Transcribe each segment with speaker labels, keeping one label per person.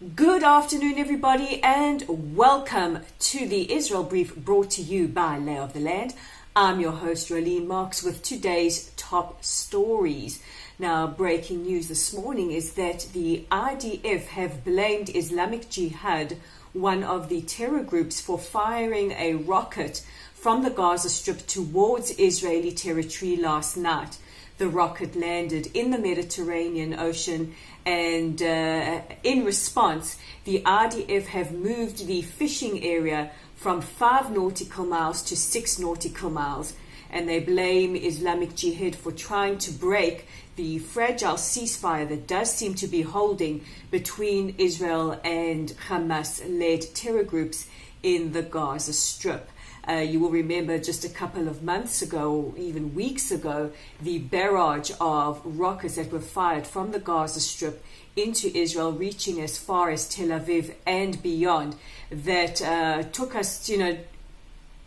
Speaker 1: Good afternoon, everybody, and welcome to the Israel Brief brought to you by Lay of the Land. I'm your host, Rolene Marks, with today's top stories. Now, breaking news this morning is that the IDF have blamed Islamic Jihad, one of the terror groups, for firing a rocket from the Gaza Strip towards Israeli territory last night. The rocket landed in the Mediterranean Ocean, and in response, the IDF have moved the fishing area from 5 nautical miles to 6 nautical miles, and they blame Islamic Jihad for trying to break the fragile ceasefire that does seem to be holding between Israel and Hamas-led terror groups in the Gaza Strip. You will remember just a couple of months ago, or even weeks ago, the barrage of rockets that were fired from the Gaza Strip into Israel, reaching as far as Tel Aviv and beyond, that took us,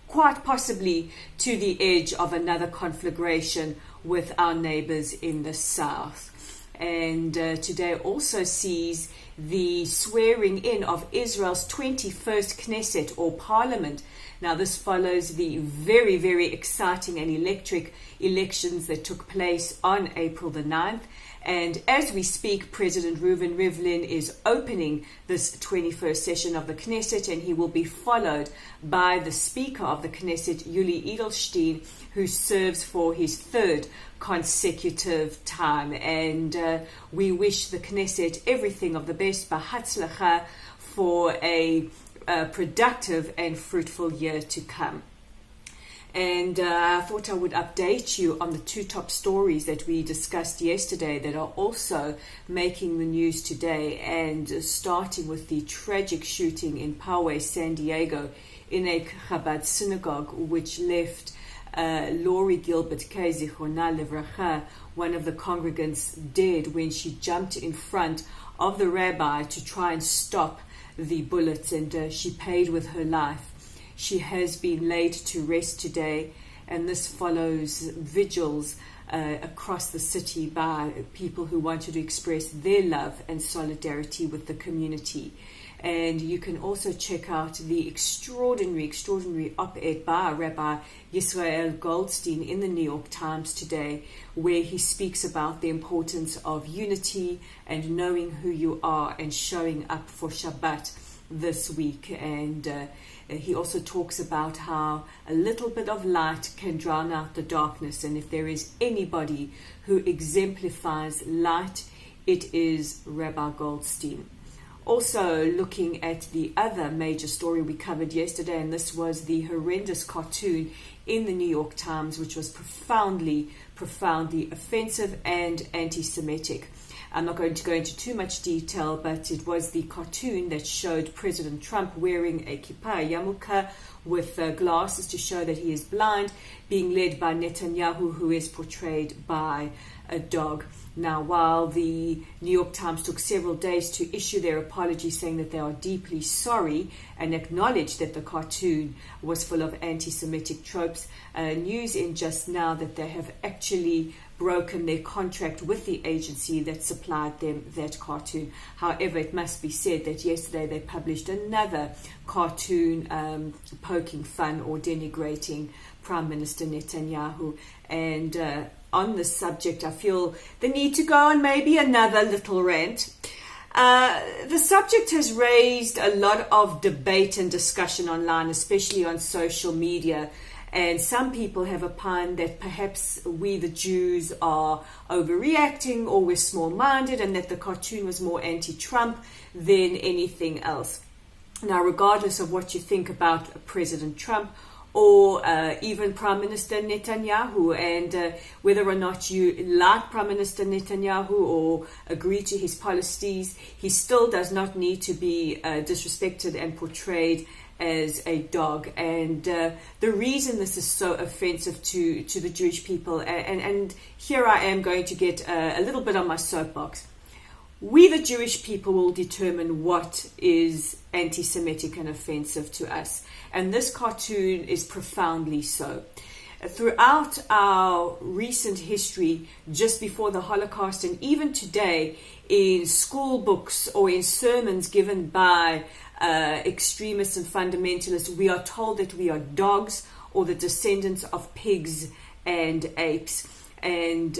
Speaker 1: quite possibly to the edge of another conflagration with our neighbors in the south. And today also sees the swearing in of Israel's 21st Knesset, or parliament. Now, this follows the very, very exciting and electric elections that took place on April the 9th. And as we speak, President Reuven Rivlin is opening this 21st session of the Knesset, and he will be followed by the Speaker of the Knesset, Yuli Edelstein, who serves for his third consecutive time. And we wish the Knesset everything of the best, b'hatzlacha, for a productive and fruitful year to come. And I thought I would update you on the two top stories that we discussed yesterday that are also making the news today, and starting with the tragic shooting in Poway, San Diego, in a Chabad synagogue, which left Lori Gilbert K. Zichronah Livracha, one of the congregants, dead when she jumped in front of the rabbi to try and stop the bullets, and she paid with her life. She has been laid to rest today, and this follows vigils across the city by people who wanted to express their love and solidarity with the community. And you can also check out the extraordinary op-ed by Rabbi Yisrael Goldstein in the New York Times today, where he speaks about the importance of unity and knowing who you are and showing up for Shabbat this week. And he also talks about how a little bit of light can drown out the darkness, and if there is anybody who exemplifies light, it is Rabbi Goldstein. Also looking at the other major story we covered yesterday, and this was the horrendous cartoon in the New York Times, which was profoundly offensive and anti-Semitic. I'm not going to go into too much detail, but it was the cartoon that showed President Trump wearing a kippah, yarmulke, with glasses to show that he is blind, being led by Netanyahu, who is portrayed by a dog. Now, while the New York Times took several days to issue their apology, saying that they are deeply sorry and acknowledge that the cartoon was full of anti-Semitic tropes, news in just now that they have actually broken their contract with the agency that supplied them that cartoon. However, it must be said that yesterday they published another cartoon poking fun or denigrating Prime Minister Netanyahu. And on this subject, I feel the need to go on maybe another little rant. The subject has raised a lot of debate and discussion online, especially on social media. And some people have opined that perhaps we, the Jews, are overreacting, or we're small-minded, and that the cartoon was more anti-Trump than anything else. Now, regardless of what you think about President Trump or even Prime Minister Netanyahu, and whether or not you like Prime Minister Netanyahu or agree to his policies, he still does not need to be disrespected and portrayed as a dog. And the reason this is so offensive to the Jewish people, and here I am going to get a little bit on my soapbox. We, the Jewish people, will determine what is anti-Semitic and offensive to us. And this cartoon is profoundly so. throughout our recent history, just before the Holocaust, and even today, in school books or in sermons given by extremists and fundamentalists, we are told that we are dogs or the descendants of pigs and apes. And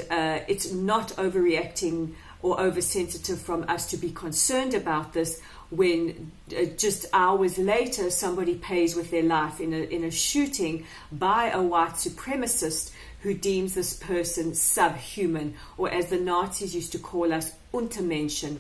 Speaker 1: it's not overreacting or oversensitive from us to be concerned about this when just hours later somebody pays with their life in a shooting by a white supremacist who deems this person subhuman, or as the Nazis used to call us, Untermenschen.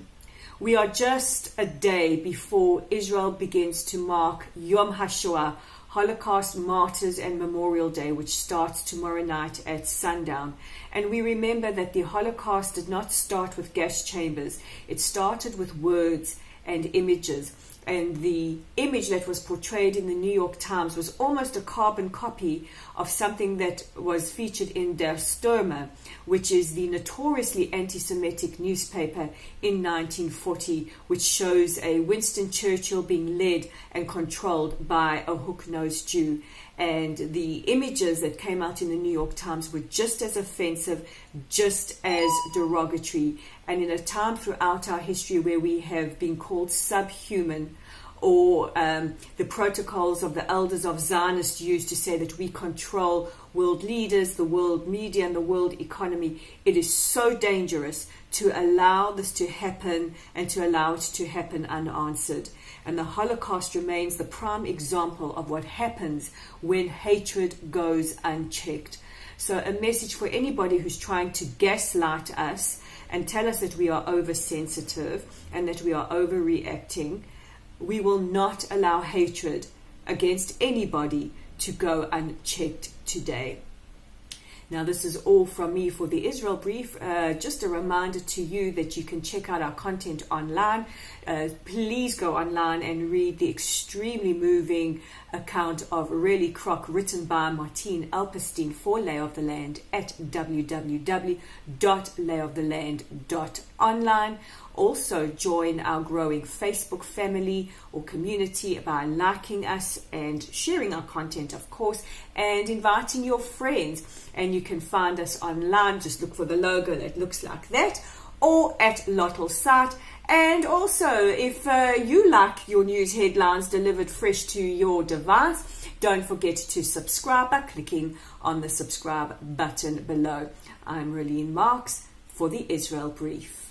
Speaker 1: We are just a day before Israel begins to mark Yom HaShoah, Holocaust Martyrs and Memorial Day, which starts tomorrow night at sundown. And we remember that the Holocaust did not start with gas chambers. It started with words and images. And the image that was portrayed in the New York Times was almost a carbon copy of something that was featured in Der Stürmer, which is the notoriously anti-Semitic newspaper in 1940, which shows a Winston Churchill being led and controlled by a hook-nosed Jew. And the images that came out in the New York Times were just as offensive, just as derogatory. And in a time throughout our history where we have been called subhuman, or the protocols of the elders of Zionists used to say that we control world leaders, the world media, and the world economy, it is so dangerous to allow this to happen and to allow it to happen unanswered. And the Holocaust remains the prime example of what happens when hatred goes unchecked. So a message for anybody who's trying to gaslight us and tell us that we are oversensitive and that we are overreacting, we will not allow hatred against anybody to go unchecked today. Now, this is all from me for the Israel Brief. Just a reminder to you that you can check out our content online. Please go online and read the extremely moving account of Really Croc written by Martine Elperstein for Lay of the Land at www.layoftheland.online. Also, join our growing Facebook family or community by liking us and sharing our content, of course, and inviting your friends. And you can find us online. Just look for the logo that looks like that, or at Lottel's site. And also, if you like your news headlines delivered fresh to your device, don't forget to subscribe by clicking on the subscribe button below. I'm Rolene Marks for the Israel Brief.